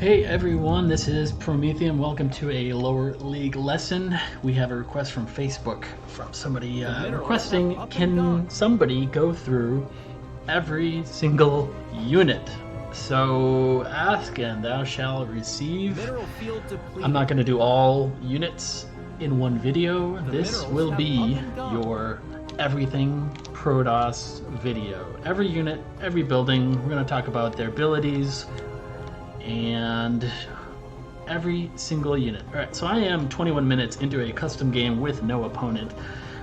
Hey everyone, this is Prometheum. Welcome to a lower league lesson. We have a request from Facebook from somebody requesting, can somebody go through every single unit? So ask and thou shalt receive. I'm not going to do all units in one video. This will be your everything PROTOSS video. Every unit, every building, we're going to talk about their abilities and every single unit. Alright, so I am 21 minutes into a custom game with no opponent,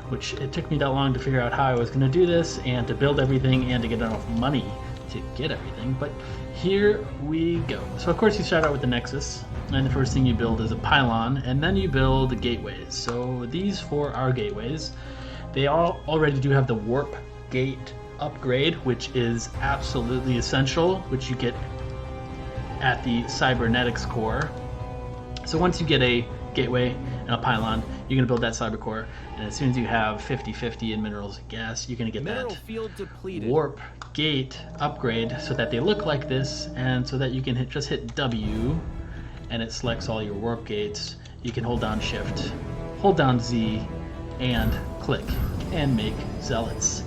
which it took me that long to figure out how I was going to do this and to build everything and to get enough money to get everything, but here we go. So of course you start out with the Nexus, and the first thing you build is a pylon, and then you build gateways. So these four are gateways. They all already do have the warp gate upgrade, which is absolutely essential, which you get at the cybernetics core. So once you get a gateway and a pylon, you're going to build that cyber core, and as soon as you have 50-50 in minerals and gas, you're going to get that warp gate upgrade so that they look like this, and so that you can just hit W and it selects all your warp gates. You can hold down shift, hold down Z, and click and make Zealots.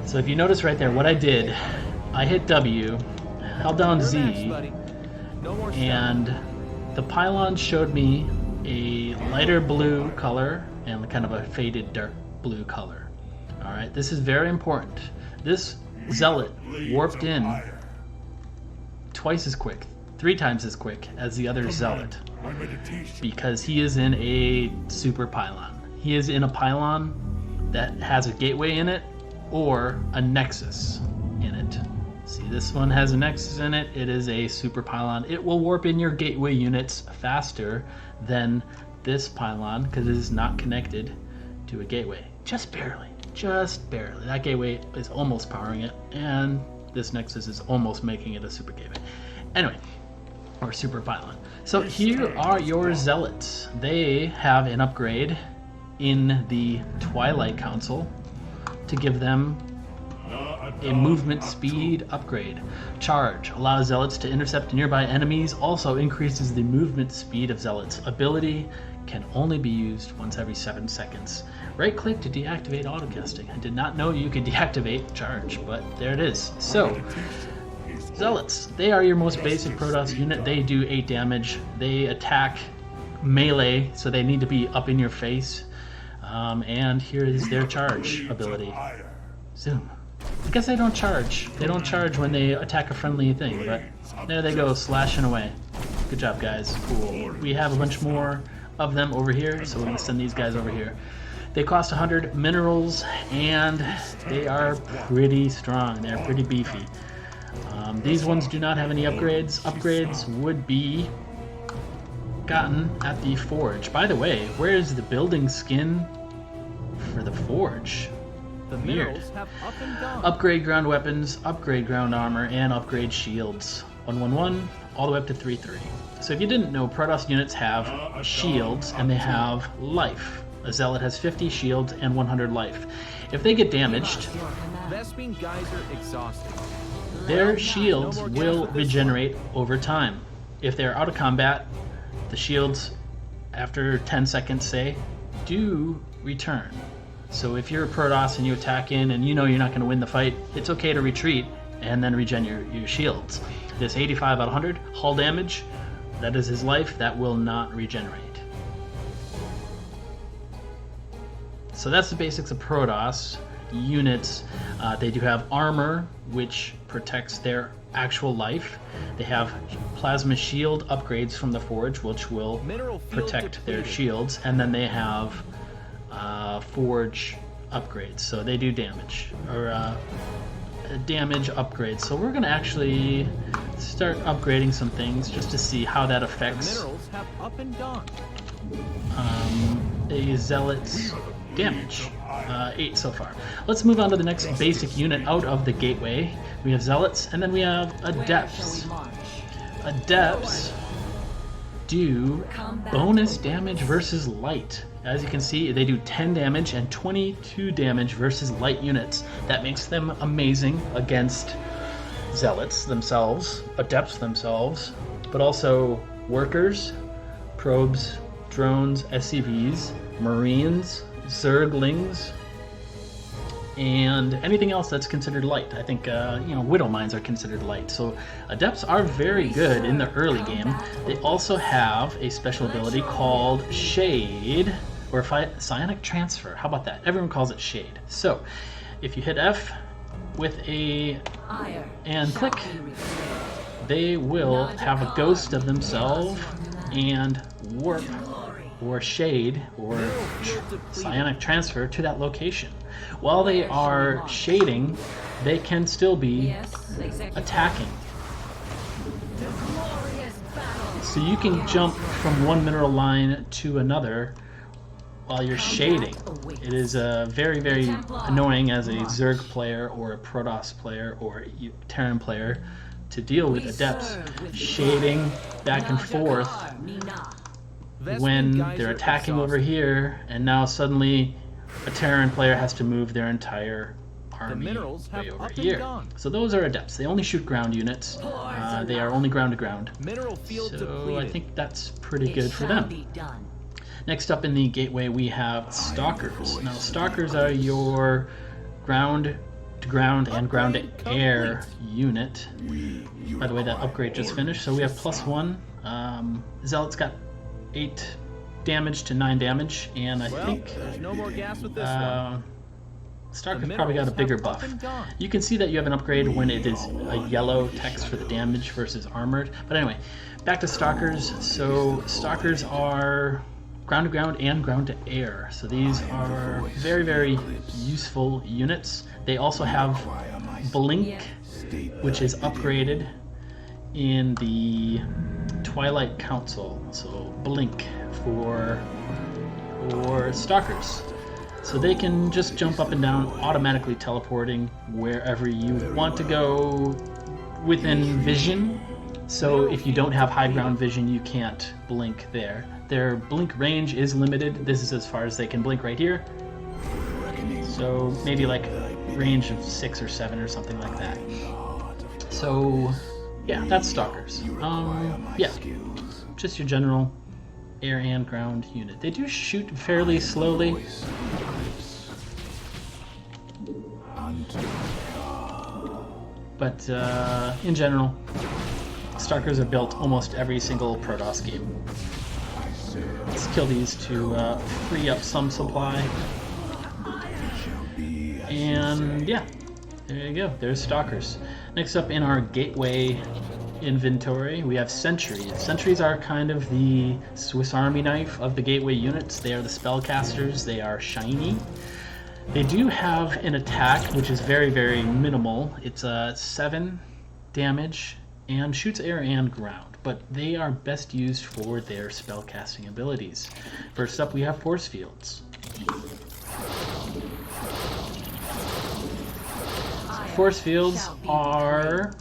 So if you notice right there what I did, I hit W, held down Z, and the pylon showed me a lighter blue color and kind of a faded dark blue color. Alright, this is very important. This Zealot warped in twice as quick, 3 times as quick as the other Zealot, because he is in a super pylon. He is in a pylon that has a gateway in it or a Nexus in it. See, this one has a Nexus in it. It is a super pylon. It will warp in your gateway units faster than this pylon because it is not connected to a gateway. Just barely. Just barely. That gateway is almost powering it, and this Nexus is almost making it a super gateway. Anyway, or super pylon. So here are your Zealots. They have an upgrade in the Twilight Council to give them a movement speed upgrade. Charge allows Zealots to intercept nearby enemies, also increases the movement speed of Zealots. Ability can only be used once every 7 seconds. Right click to deactivate autocasting. I did not know you could deactivate charge, but there it is. So Zealots, they are your most basic PROTOSS unit. They do 8 damage. They attack melee, so they need to be up in your face. And here is their charge ability. Zoom. I guess they don't charge. They don't charge when they attack a friendly thing, but there they go, slashing away. Good job, guys. Cool. We have a bunch more of them over here, so we're going to send these guys over here. They cost 100 minerals, and they are pretty strong. They're pretty beefy. These ones do not have any upgrades. Upgrades would be gotten at the forge. By the way, where is the building skin for the forge? Weird. Upgrade ground weapons, upgrade ground armor, and upgrade shields. 111 all the way up to 33. So if you didn't know, PROTOSS units have shields and they have life. A Zealot has 50 shields and 100 life. If they get damaged, their shields will regenerate over time. If they're out of combat, the shields, after 10 seconds, say, do return. So if you're a PROTOSS and you attack in and you know you're not going to win the fight, it's okay to retreat and then regen your shields. This 85 out of 100 hull damage, that is his life, that will not regenerate. So that's the basics of PROTOSS units. They do have armor, which protects their actual life. They have plasma shield upgrades from the forge, which will protect their shields, and then they have forge upgrades, so they do damage, or damage upgrades. So we're going to actually start upgrading some things just to see how that affects a Zealot's damage. 8 so far. Let's move on to the next basic unit out of the gateway. We have Zealots, and then we have Adepts. Adepts do bonus damage versus light. As you can see, they do 10 damage and 22 damage versus light units. That makes them amazing against Zealots themselves, Adepts themselves, but also workers, probes, drones, SCVs, marines, zerglings, and anything else that's considered light. I think, widow mines are considered light. So Adepts are very good in the early game. They also have a special ability called Shade, or Psionic Transfer. How about that? Everyone calls it Shade. So if you hit F with and click, they will have a ghost of themselves and warp or shade or psionic transfer to that location. While they are shading, they can still be attacking. So you can jump from one mineral line to another while you're shading. It is very, very annoying as a Zerg player or a PROTOSS player or a Terran player to deal with Adepts shading back and forth when they're attacking over here, and now suddenly a Terran player has to move their entire army way over here. So those are Adepts. They only shoot ground units. They are only ground to ground. So I think that's pretty good for them. Next up in the gateway we have Stalkers. Now Stalkers are your ground to ground and ground to air unit. By the way, that upgrade just finished, so we have +1. Zealots got 8 damage to 9 damage, and I think no more gas with this one. Stalkers probably got a bigger buff. You can see that you have an upgrade when it is a yellow text for the damage versus armored. But anyway, back to Stalkers. So Stalkers are ground to ground and ground to air. So these are very, very useful units. They also have Blink, which is upgraded in the Twilight Council. So Blink for Stalkers. So they can just jump up and down, automatically teleporting wherever you want to go within vision. So if you don't have high ground vision, you can't blink there. Their blink range is limited. This is as far as they can blink right here. So maybe like range of 6 or 7 or something like that. So yeah, that's Stalkers. Yeah, just your general air and ground unit. They do shoot fairly slowly. But in general, Stalkers are built almost every single PROTOSS game. Let's kill these to free up some supply. And yeah, there you go. There's Stalkers. Next up in our gateway inventory, we have Sentries. Sentries are kind of the Swiss Army knife of the gateway units. They are the spellcasters. They are shiny. They do have an attack, which is very, very minimal. It's 7 damage and shoots air and ground, but they are best used for their spellcasting abilities. First up, we have force fields. Force fields are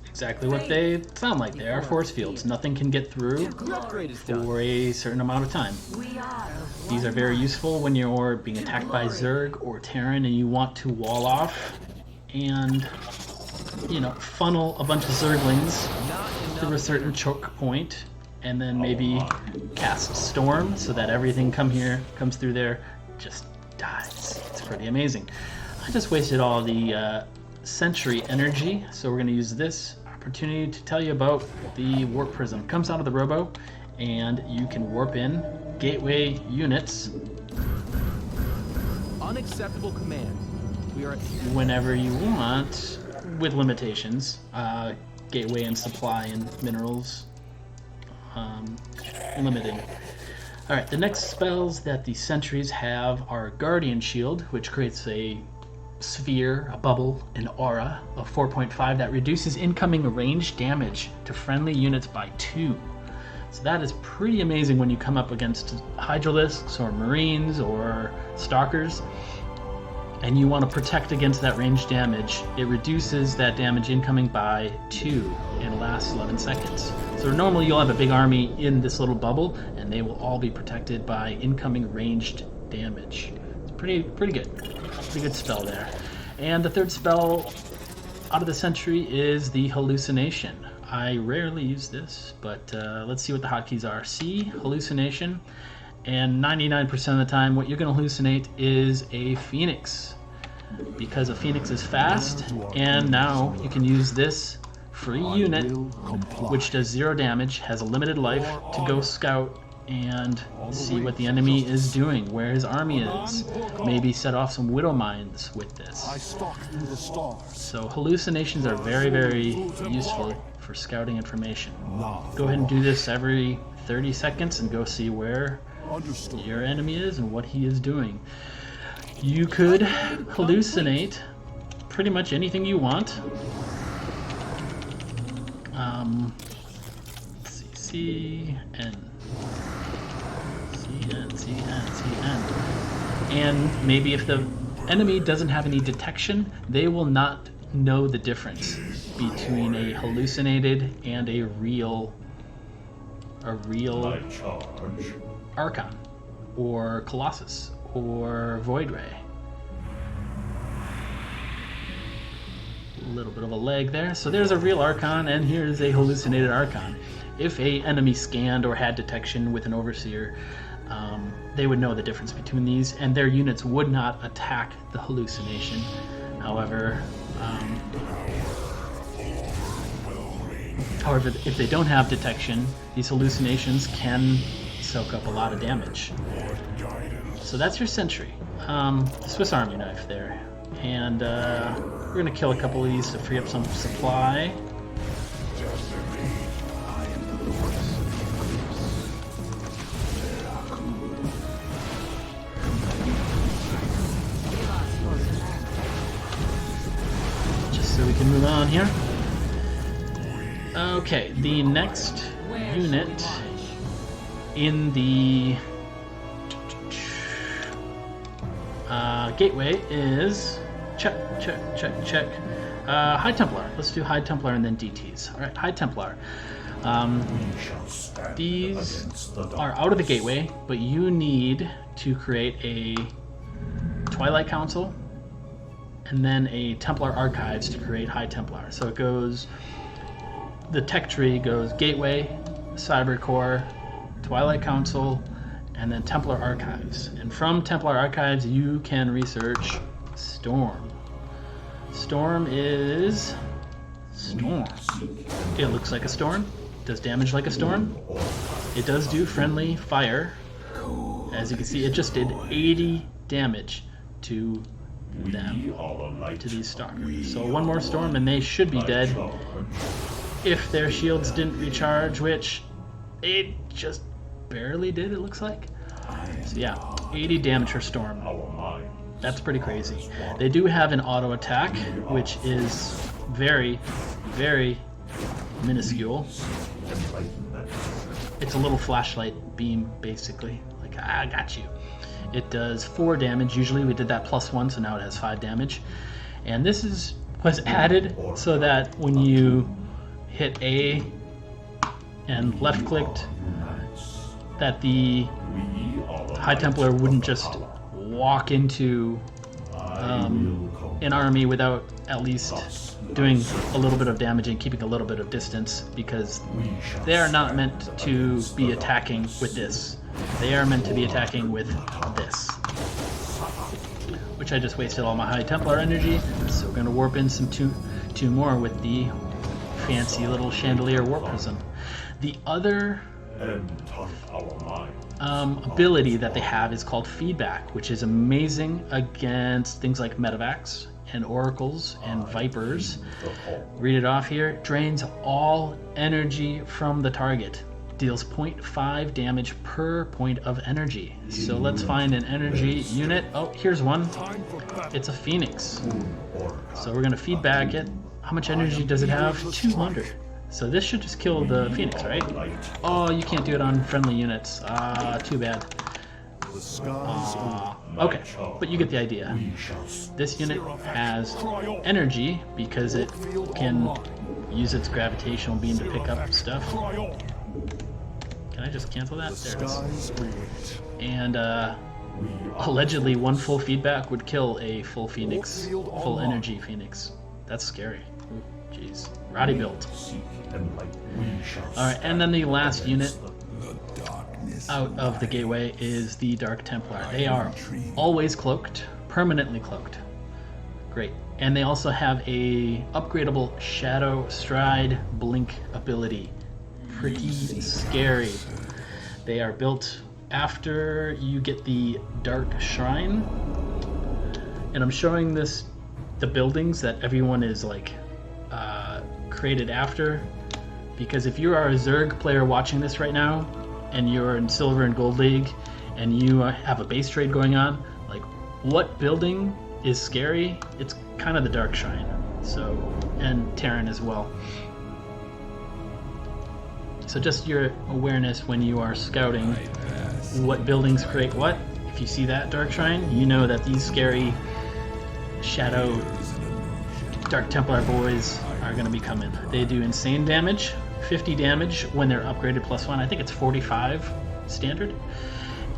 exactly what they sound like. They are force fields. Nothing can get through for a certain amount of time. These are very useful when you're being attacked by Zerg or Terran and you want to wall off and, funnel a bunch of Zerglings through a certain choke point, and then maybe cast Storm so that everything comes through there, just dies. It's pretty amazing. I just wasted all the Sentry energy, so we're going to use this opportunity to tell you about the Warp Prism. It comes out of the Robo, and you can warp in gateway units. Unacceptable command. We are whenever you want, with limitations. Gateway and supply and minerals limited. Alright, the next spells that the Sentries have are Guardian Shield, which creates a sphere, a bubble, an aura of 4.5 that reduces incoming range damage to friendly units by 2. So that is pretty amazing when you come up against Hydralisks or Marines or Stalkers and you want to protect against that range damage. It reduces that damage incoming by 2 and lasts 11 seconds. So normally you'll have a big army in this little bubble and they will all be protected by incoming ranged damage. It's pretty good. Pretty good spell there. And the third spell out of the Sentry is the Hallucination. I rarely use this, but let's see what the hotkeys are. C, hallucination, and 99% of the time what you're going to hallucinate is a phoenix, because a phoenix is fast, and now you can use this free unit, which does 0 damage, has a limited life, to go scout and see what the enemy is doing, where his army is. Maybe set off some widow mines with this. So hallucinations are very, very useful for scouting information. Go ahead and do this every 30 seconds and go see where your enemy is and what he is doing. You could hallucinate pretty much anything you want. Let's see, CN. And maybe if the enemy doesn't have any detection, they will not know the difference between a hallucinated and a real Archon or Colossus or Void Ray. A little bit of a lag there. So there's a real Archon, and here's a hallucinated Archon. If a enemy scanned or had detection with an Overseer, they would know the difference between these, and their units would not attack the hallucination. However, if they don't have detection, these hallucinations can soak up a lot of damage. So that's your Sentry. Swiss Army knife there. And we're going to kill a couple of these to free up some supply. Just so we can move on here. Okay, the next unit in the gateway is check. High Templar. Let's do High Templar and then DTs. All right, High Templar. These are out of the gateway, but you need to create a Twilight Council and then a Templar Archives to create High Templar. So it goes, the tech tree goes Gateway, Cyber Core, Twilight Council, and then Templar Archives. And from Templar Archives, you can research Storm. Storm is Storm. It looks like a storm, does damage like a storm. It does do friendly fire. As you can see, it just did 80 damage to them, to these Stalkers. So one more storm and they should be dead if their shields didn't recharge, which it just barely did, it looks like. So yeah, 80 damage for Storm. That's pretty crazy. They do have an auto attack, which is very, very minuscule. It's a little flashlight beam, basically. Like, I got you. It does 4 damage. Usually we did that +1, so now it has 5 damage. And this was added so that when you hit A and left-clicked, that the High Templar wouldn't just walk into an army without at least doing a little bit of damage and keeping a little bit of distance, because they are not meant to be attacking with this. They are meant to be attacking with this. Which I just wasted all my High Templar energy, so we're going to warp in some two more with the fancy little chandelier warp prism. The other ability that they have is called Feedback, which is amazing against things like Medivacs and Oracles and Vipers. Read it off here. Drains all energy from the target. Deals 0.5 damage per point of energy. So let's find an energy unit. Oh, here's one. It's a Phoenix. So we're going to feedback it. How much energy does it have? 200. So this should just kill the Phoenix, right? Oh, you can't do it on friendly units. Too bad. Okay, but you get the idea. This unit has energy because it can use its gravitational beam to pick up stuff. Can I just cancel that? There it is. And allegedly one full feedback would kill a full Phoenix, full energy Phoenix. That's scary. Jeez. Roddy build. Alright, and then the last unit out of the gateway is the Dark Templar. They are always cloaked, permanently cloaked. Great. And they also have a upgradable Shadow Stride Blink ability. Pretty scary. They are built after you get the Dark Shrine. And I'm showing this, the buildings that everyone is like created after, because if you are a Zerg player watching this right now, and you're in Silver and Gold League, and you have a base trade going on, like, what building is scary? It's kind of the Dark Shrine. So, and Terran as well. So just your awareness when you are scouting what buildings create what. If you see that Dark Shrine, you know that these scary Shadow Dark Templar boys are going to be coming. They do insane damage, 50 damage when they're upgraded +1. I think it's 45 standard.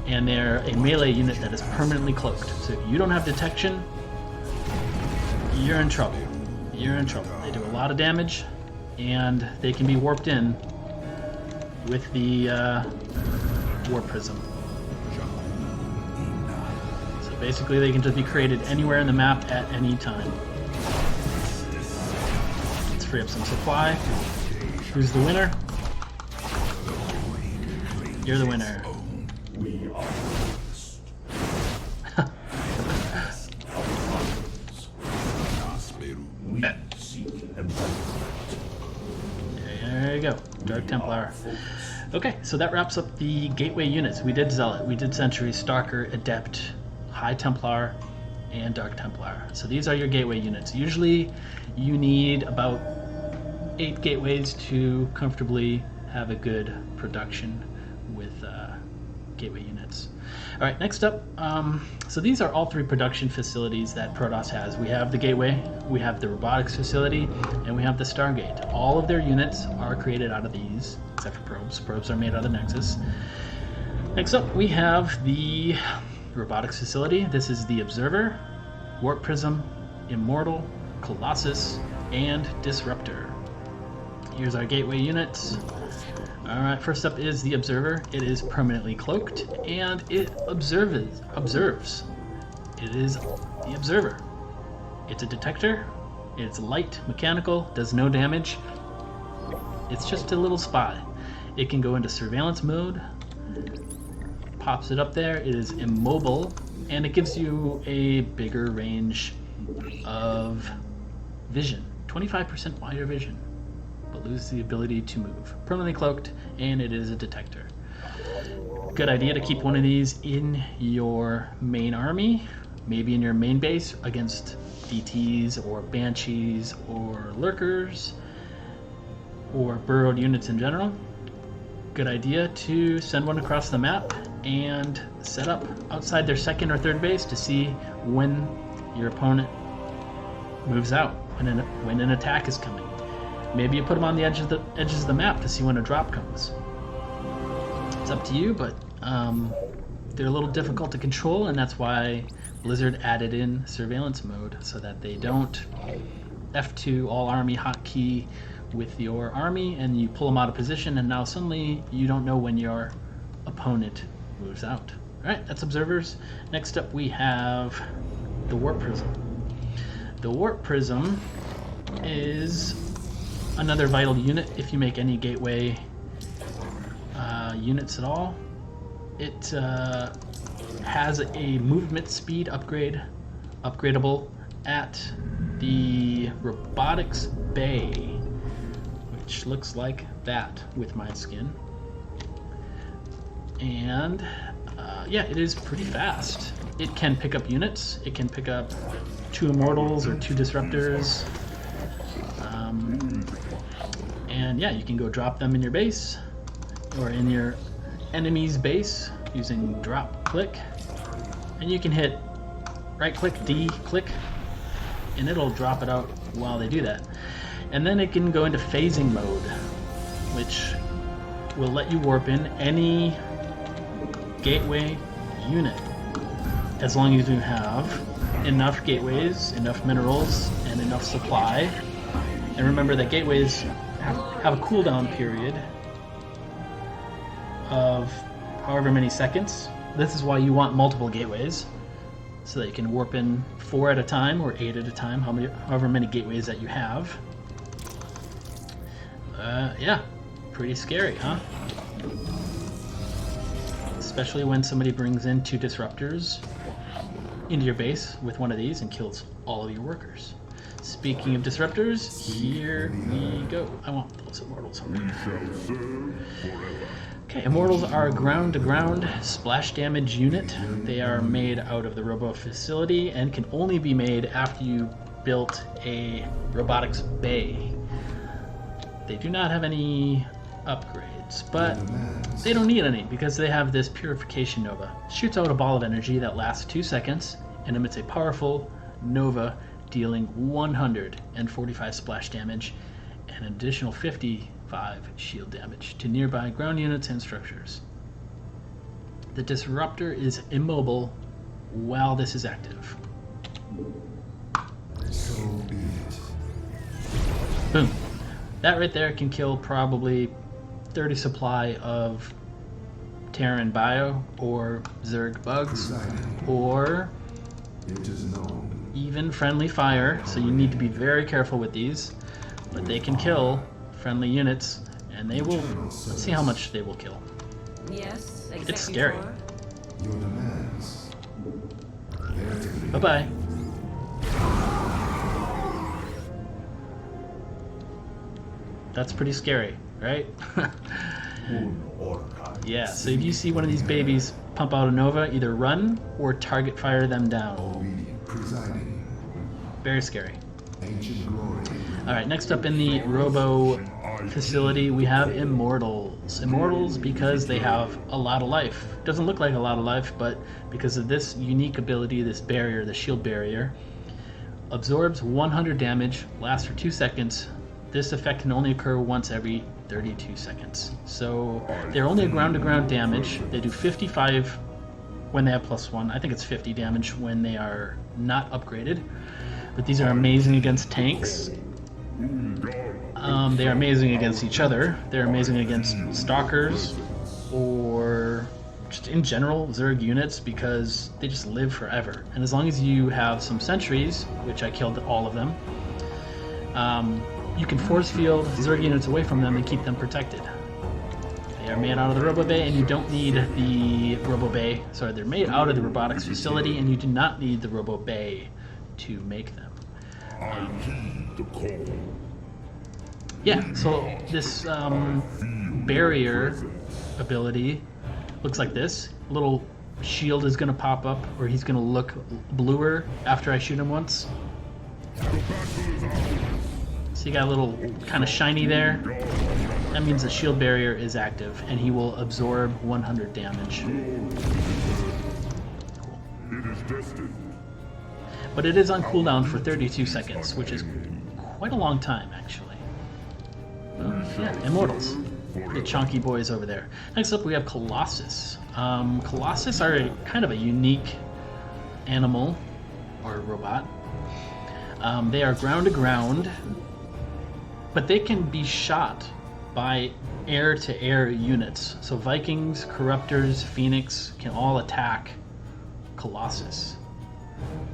And they're a melee unit that is permanently cloaked. So if you don't have detection, you're in trouble. You're in trouble. They do a lot of damage, and they can be warped in with the Warp Prism. So basically they can just be created anywhere in the map at any time. Let's free up some supply. Who's the winner? You're the winner. There you go, Dark Templar. Okay, so that wraps up the gateway units. We did Zealot, we did Sentries, Stalker, Adept, High Templar, and Dark Templar. So these are your gateway units. Usually you need about 8 gateways to comfortably have a good production with gateway units. All right, next up, so these are all 3 production facilities that PROTOSS has. We have the gateway, we have the robotics facility, and we have the Stargate. All of their units are created out of these, except for probes. Probes are made out of Nexus. Next up, we have the robotics facility. This is the Observer, Warp Prism, Immortal, Colossus, and Disruptor. Here's our gateway units. Alright, first up is the Observer. It is permanently cloaked, and it observes. It is the Observer. It's a detector. It's light, mechanical, does no damage. It's just a little spy. It can go into surveillance mode. Pops it up there. It is immobile, and it gives you a bigger range of vision. 25% wider vision, but lose the ability to move. Permanently cloaked, and it is a detector. Good idea to keep one of these in your main army, maybe in your main base against DTs or Banshees or Lurkers or burrowed units in general. Good idea to send one across the map and set up outside their second or third base to see when your opponent moves out, when an attack is coming. Maybe you put them on the edges of the map to see when a drop comes. It's up to you, but they're a little difficult to control, and that's why Blizzard added in surveillance mode, so that they don't F2 all army hotkey with your army and you pull them out of position, and now suddenly you don't know when your opponent moves out. Alright, that's Observers. Next up we have the Warp Prism. The Warp Prism is another vital unit if you make any gateway units at all. It has a movement speed upgradable at the Robotics Bay, which looks like that with my skin. And yeah, it is pretty fast. It can pick up units. It can pick up 2 Immortals or 2 Disruptors. And yeah, you can go drop them in your base or in your enemy's base using drop click. And you can hit right click, D click, and it'll drop it out while they do that. And then it can go into phasing mode, which will let you warp in any gateway unit as long as you have enough gateways, enough minerals, and enough supply And remember that gateways have a cooldown period of however many seconds. This is why you want multiple gateways, so that you can warp in 4 at a time or 8 at a time, however many gateways that you have. Yeah, pretty scary, huh? Especially when somebody brings in 2 disruptors into your base with one of these and kills all of your workers. Speaking of disruptors, here we go. I want those immortals. Okay, immortals are a ground-to-ground splash damage unit. They are made out of the Robo facility and can only be made after you built a robotics bay. They do not have any upgrades, but they don't need any because they have this purification nova. Shoots out a ball of energy that lasts 2 seconds and emits a powerful nova dealing 145 splash damage and an additional 55 shield damage to nearby ground units and structures. The disruptor is immobile while this is active. So be it. Boom. That right there can kill probably 30 supply of Terran bio or Zerg bugs or It is known. even friendly fire, so you need to be very careful with these. But they can kill friendly units, and they will. Let's see how much they will kill. Yes, exactly. It's scary. Your demands. There to be. Bye bye. That's pretty scary, right? Yeah, so if you see one of these babies pump out a nova, either run or target fire them down. Obedient presiding. Very scary. Ancient glory. Alright, next up in the Robo facility, we have Immortals. Immortals because they have a lot of life. Doesn't look like a lot of life, but because of this unique ability, this barrier, the shield barrier, absorbs 100 damage, lasts for 2 seconds. This effect can only occur once every 32 seconds. So they're only a ground-to-ground damage. They do 55 when they have +1. I think it's 50 damage when they are not upgraded. But these are amazing against tanks. They are amazing against each other. They're amazing against Stalkers or just in general Zerg units because they just live forever. And as long as you have some Sentries, which I killed all of them, you can force field Zerg units away from them and keep them protected. They are made out of the Robo Bay, and you don't need the Robo Bay. Sorry, they're made out of the Robotics facility, and you do not need the Robo Bay to make them. Yeah, so this barrier ability looks like this. A little shield is going to pop up, or he's going to look bluer after I shoot him once. So you got a little kind of shiny there. That means the shield barrier is active, and he will absorb 100 damage. Cool. But it is on cooldown for 32 seconds, which is quite a long time, actually. Yeah, Immortals. The chunky boys over there. Next up, we have Colossus. Colossus are kind of a unique animal, or robot. They are ground-to-ground, but they can be shot by air-to-air units. So Vikings, Corruptors, Phoenix can all attack Colossus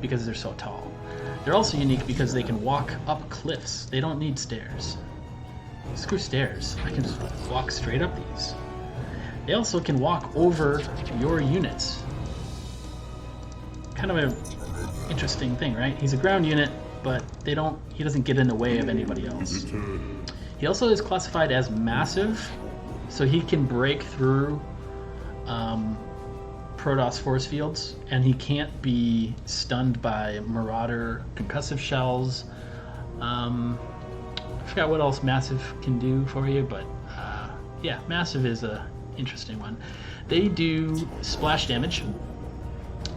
because they're so tall. They're also unique because they can walk up cliffs. They don't need stairs. Screw stairs. I can just walk straight up these. They also can walk over your units. Kind of an interesting thing, right? He's a ground unit, but he doesn't get in the way of anybody else. He also is classified as massive, so he can break through PROTOSS force fields, and he can't be stunned by Marauder concussive shells. I forgot what else massive can do for you, but yeah, massive is a interesting one. They do splash damage,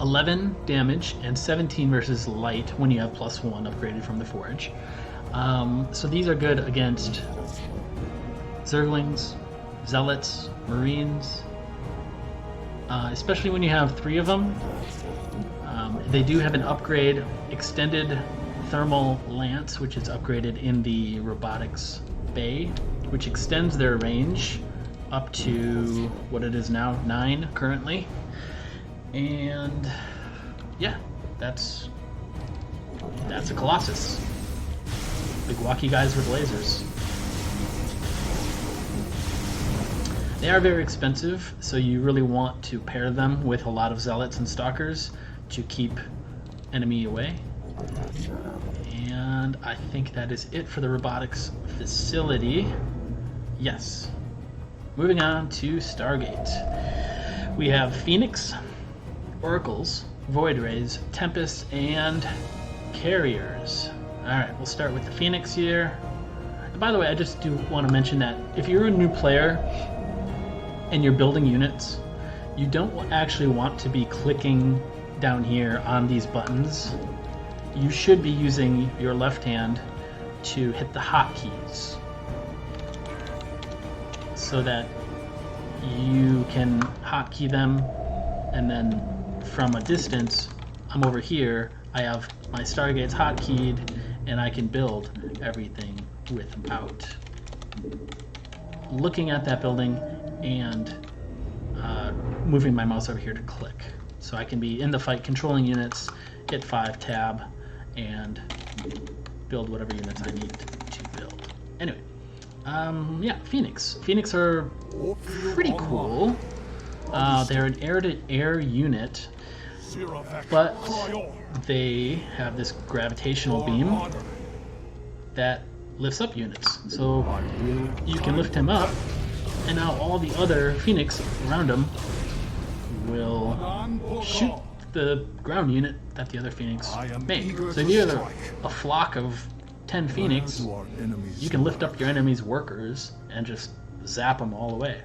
11 damage, and 17 versus light when you have +1 upgraded from the forge. So these are good against Zerglings, Zealots, Marines, especially when you have 3 of them. They do have an upgrade, extended thermal lance, which is upgraded in the robotics bay, which extends their range up to what it is now, 9 currently. And yeah, that's a Colossus. Big walkie guys with lasers. They are very expensive, so you really want to pair them with a lot of Zealots and Stalkers to keep enemy away. And I think that is it for the robotics facility. Yes. Moving on to Stargate. We have Phoenix, Oracles, Void Rays, Tempest, and Carriers. Alright, we'll start with the Phoenix here. And by the way, I just do want to mention that if you're a new player and you're building units, you don't actually want to be clicking down here on these buttons. You should be using your left hand to hit the hotkeys so that you can hotkey them, and then from a distance, I'm over here, I have my Stargates hotkeyed, and I can build everything without looking at that building and moving my mouse over here to click. So I can be in the fight controlling units, hit 5 tab, and build whatever units I need to build. Anyway, yeah, Phoenix. Phoenix are pretty cool. They're an air-to-air unit, but they have this gravitational beam that lifts up units. So you can lift him up, and now all the other Phoenix around him will shoot the ground unit that the other Phoenix made. So if you have a flock of 10 Phoenix, you can lift up your enemy's workers and just zap them all away.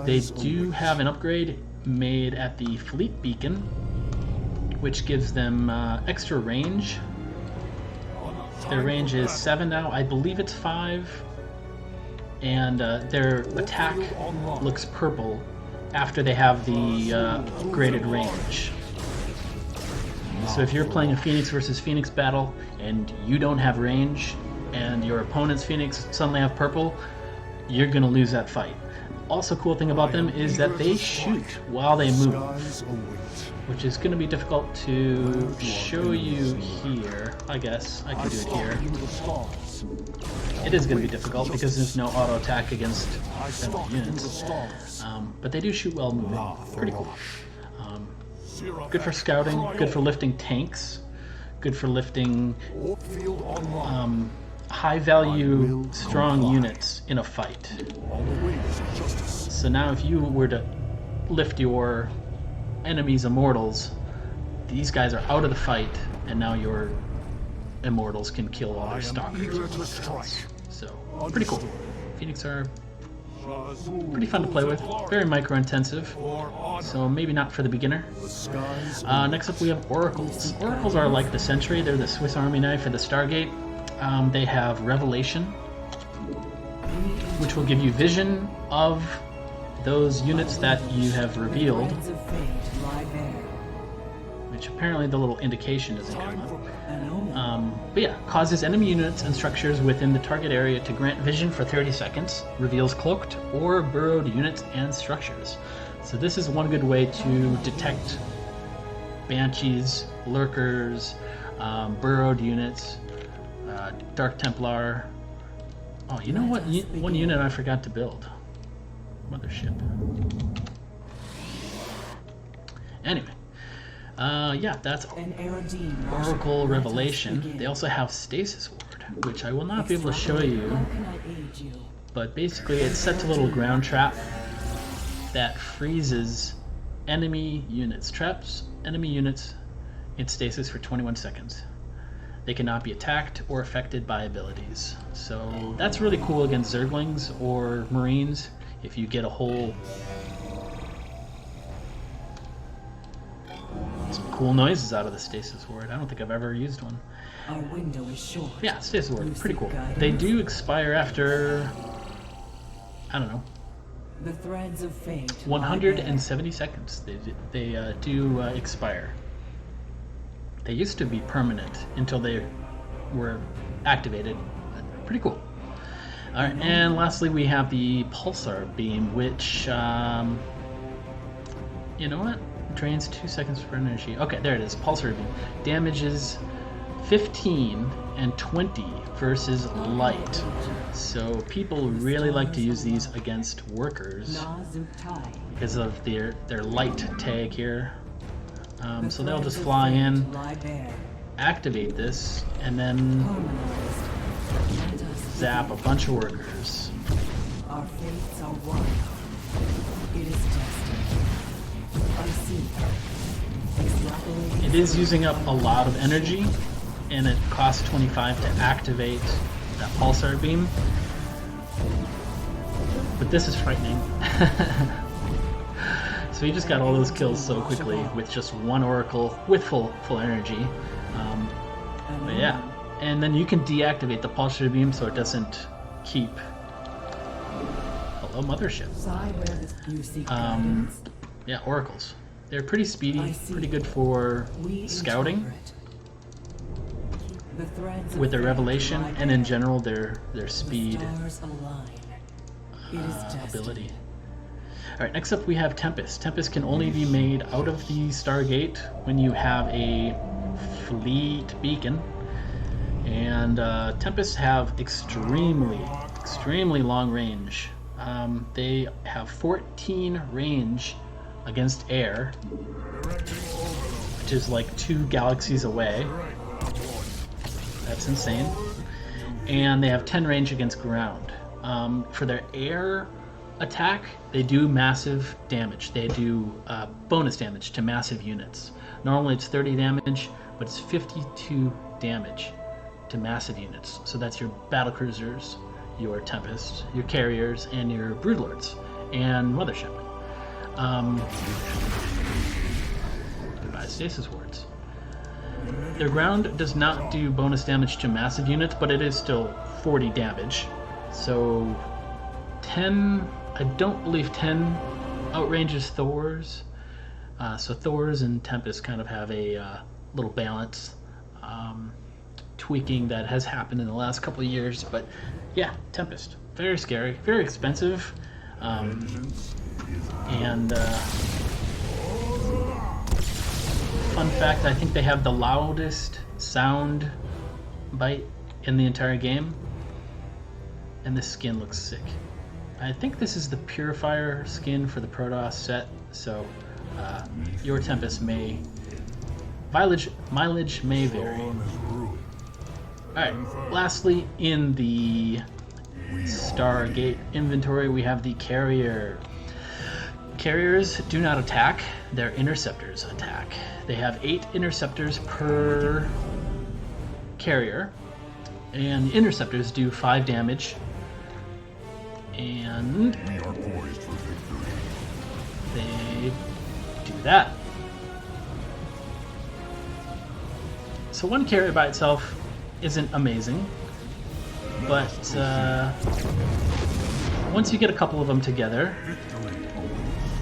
They do have an upgrade made at the Fleet Beacon, which gives them extra range. Their range is 7 now. I believe it's 5. And their attack looks purple after they have the upgraded range. So if you're playing a Phoenix versus Phoenix battle and you don't have range and your opponent's Phoenix suddenly have purple, you're going to lose that fight. Also, cool thing about them is that they shoot while they move, which is going to be difficult to show you here. I guess I can do it here. It is going to be difficult because there's no auto attack against enemy units, but they do shoot while moving. Pretty cool. Good for scouting, good for lifting tanks, good for lifting high-value, strong units in a fight. So now if you were to lift your enemy's Immortals, these guys are out of the fight, and now your Immortals can kill all their Stalkers. So, pretty cool. Phoenix are pretty fun to play with, very micro-intensive, so maybe not for the beginner. Next up we have Oracles. Oracles are like the Sentry, they're the Swiss Army knife for the Stargate. They have Revelation, which will give you vision of those units that you have revealed, which apparently the little indication doesn't come up. But yeah, causes enemy units and structures within the target area to grant vision for 30 seconds, reveals cloaked or burrowed units and structures. So this is one good way to detect Banshees, Lurkers, burrowed units, Dark Templar. Oh, you know what? One unit I forgot to build. Mothership. Anyway. Yeah, that's Oracle Revelation. They also have Stasis Ward, which I will not be able to show you, but basically it's set to a little ground trap that freezes enemy units, traps enemy units in stasis for 21 seconds. They cannot be attacked or affected by abilities. So that's really cool against Zerglings or Marines if you get a whole... Some cool noises out of the Stasis Ward. I don't think I've ever used one. Our window is short. Yeah, Stasis Ward, pretty cool. They do expire after, I don't know, The threads of fate 170 seconds. They do expire. They used to be permanent until they were activated. Pretty cool. All right, and lastly we have the pulsar beam, which you know what? Drains 2 seconds for energy. Okay, there it is. Pulsar beam damages 15 and 20 versus light. So people really like to use these against workers because of their light tag here. So they'll just fly in, activate this, and then zap a bunch of workers. Our fates are one. It is destined. I see. It is using up a lot of energy, and it costs 25 to activate that pulsar beam. But this is frightening. So he just got all those kills so quickly with just one oracle with full energy. But yeah, and then you can deactivate the pulsar beam so it doesn't keep. Hello, Mothership. Yeah, oracles. They're pretty speedy, pretty good for scouting with their revelation, and in general their speed ability. Alright, next up we have Tempest. Tempest can only be made out of the Stargate when you have a fleet beacon. And Tempests have extremely long range. They have 14 range against air, which is like 2 galaxies away. That's insane. And they have 10 range against ground. For their air attack, they do massive damage. They do bonus damage to massive units. Normally it's 30 damage, but it's 52 damage to massive units. So that's your battlecruisers, your Tempest, your carriers, and your broodlords, and Mothership. Goodbye, stasis wards. Their ground does not do bonus damage to massive units, but it is still 40 damage. So 10, I don't believe 10 outranges Thors. So Thors and Tempest kind of have a little balance tweaking that has happened in the last couple of years. But yeah, Tempest, very scary, very expensive. And fun fact, I think they have the loudest sound bite in the entire game. And this skin looks sick. I think this is the Purifier skin for the PROTOSS set, so your Tempest may... mileage may vary. Alright, lastly, in the Stargate inventory, we have the Carrier. Carriers do not attack, their Interceptors attack. They have 8 Interceptors per Carrier, and Interceptors do 5 damage. And we are poised for victory. They do that. So one carrier by itself isn't amazing, but once you get a couple of them together,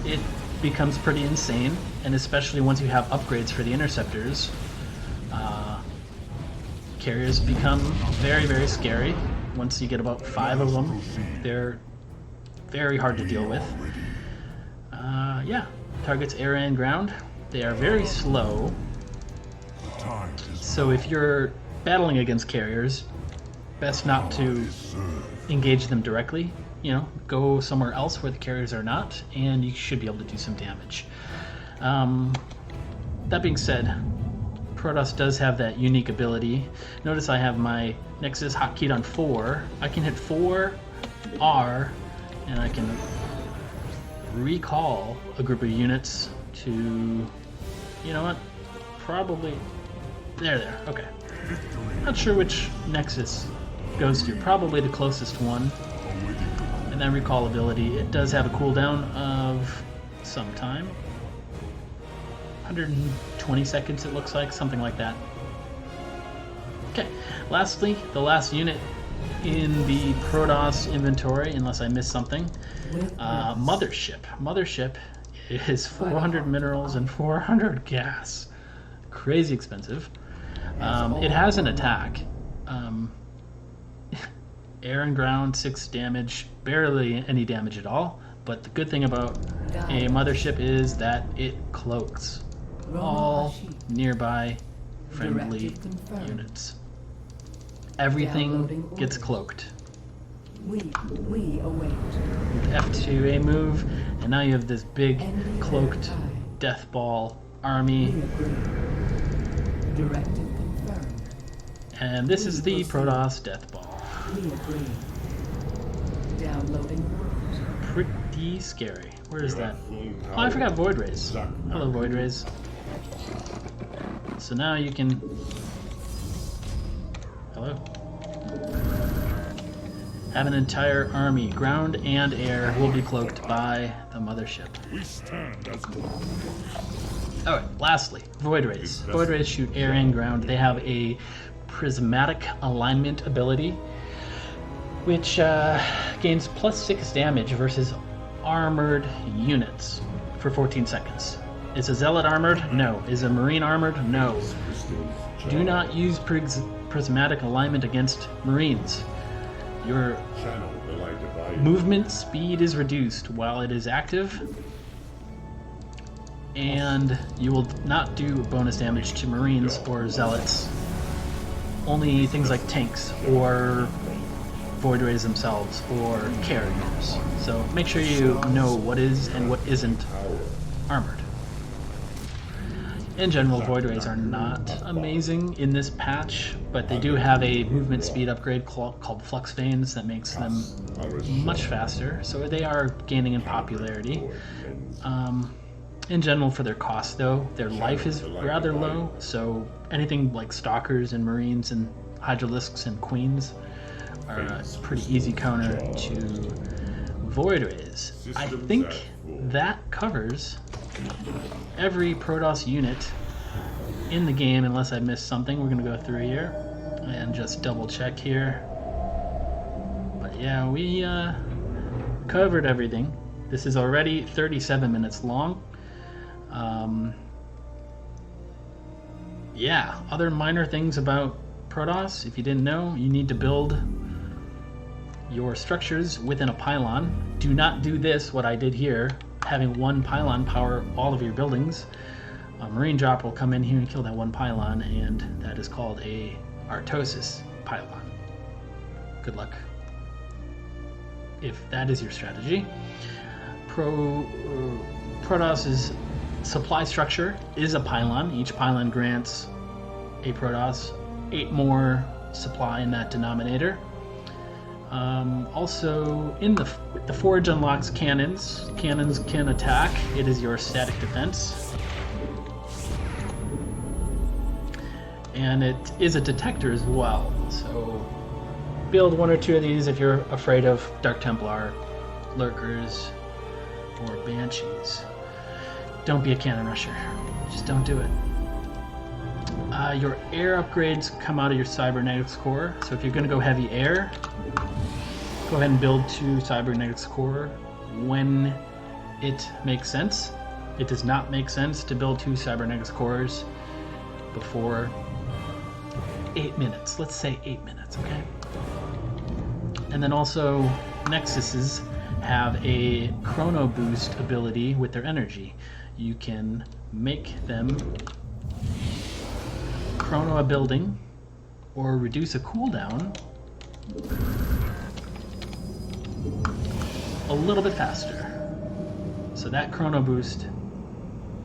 it becomes pretty insane, and especially once you have upgrades for the Interceptors, carriers become very scary. Once you get about 5 of them, they're very hard to deal with. Yeah, targets air and ground. They are very slow. So if you're battling against carriers, best not to engage them directly. You know, go somewhere else where the carriers are not, and you should be able to do some damage. That being said, PROTOSS does have that unique ability. Notice I have my Nexus hotkeyed on 4. I can hit 4, R, and I can recall a group of units to, you know what, probably, there, okay. Not sure which Nexus goes to, probably the closest one. And then recall ability, it does have a cooldown of some time. 120 seconds it looks like, something like that. Okay, lastly, the last unit in the PROTOSS inventory, unless I missed something, Mothership. Mothership is 400 minerals and 400 gas. Crazy expensive. It has an attack. Air and ground, 6 damage, barely any damage at all. But the good thing about a Mothership is that it cloaks all nearby friendly units. Everything gets cloaked. We await. With F2A move, and now you have this big cloaked death ball army. We agree. Directive confirmed. And this is the PROTOSS death ball. We agree. Downloading orders. Pretty scary. Where is that? Oh, I forgot Void Rays. Hello, Void Rays. So now you can... Hello? Have an entire army, ground and air, will be cloaked by the Mothership. We stand as one. Alright, lastly, Void Rays. Void Rays shoot air and ground. They have a prismatic alignment ability, which gains +6 damage versus armored units for 14 seconds. Is a Zealot armored? No. Is a Marine armored? No. Do not use prismatic alignment against Marines. Your movement speed is reduced while it is active, and you will not do bonus damage to Marines or Zealots. Only things like tanks or Void Rays themselves or carriers. So make sure you know what is and what isn't armored. In general, Void Rays are not amazing in this patch, but they do have a movement speed upgrade called Flux Veins that makes them much faster, so they are gaining in popularity. In general, for their cost though, their life is rather low, so anything like Stalkers and Marines and Hydralisks and Queens are a pretty easy counter to Void Rays. I think that covers every PROTOSS unit in the game, unless I missed something. We're going to go through here and just double check here. But yeah, we covered everything. This is already 37 minutes long. Yeah, other minor things about PROTOSS, if you didn't know, you need to build your structures within a pylon. Do not do this, what I did here, having one pylon power all of your buildings. A Marine drop will come in here and kill that one pylon, and that is called a PROTOSS pylon. Good luck if that is your strategy. PROTOSS's supply structure is a pylon. Each pylon grants a PROTOSS 8 more supply in that denominator. Also, in the forge unlocks cannons. Cannons can attack. It is your static defense. And it is a detector as well. So build 1 or 2 of these if you're afraid of Dark Templar, Lurkers, or Banshees. Don't be a cannon rusher. Just don't do it. Your air upgrades come out of your cybernetics core. So if you're going to go heavy air, go ahead and build 2 cybernetics core when it makes sense. It does not make sense to build 2 cybernetics cores before 8 minutes. Let's say 8 minutes, okay? And then also, Nexuses have a chrono boost ability with their energy. You can make them chrono a building or reduce a cooldown a little bit faster. So that chrono boost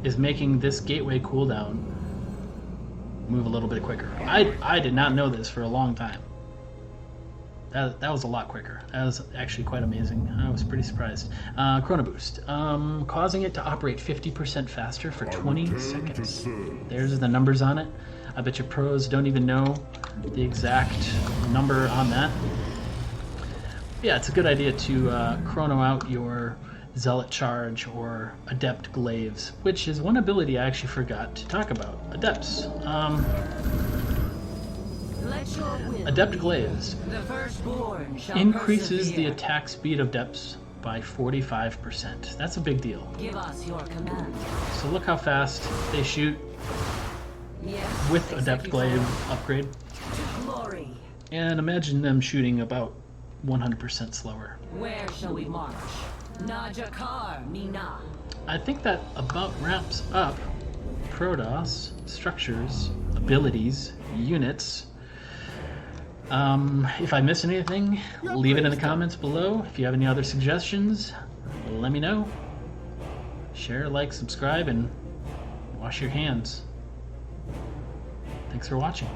is making this gateway cooldown move a little bit quicker. I did not know this for a long time. That was a lot quicker. That was actually quite amazing. I was pretty surprised. Chrono boost, causing it to operate 50% faster for 20 seconds. There's the numbers on it. I bet your pros don't even know the exact number on that. Yeah, it's a good idea to chrono out your Zealot charge or Adept glaives, which is one ability I actually forgot to talk about. Adepts. Adept glaives increases the attack speed of Adepts by 45%. That's a big deal. Give us your command. So look how fast they shoot with Adept glaive upgrade. To glory. And imagine them shooting about 100% slower. Where shall we march? Najakar, Mina. I think that about wraps up PROTOSS, structures, abilities, units. If I miss anything, leave it in the comments below. If you have any other suggestions, let me know. Share, like, subscribe, and wash your hands. Thanks for watching.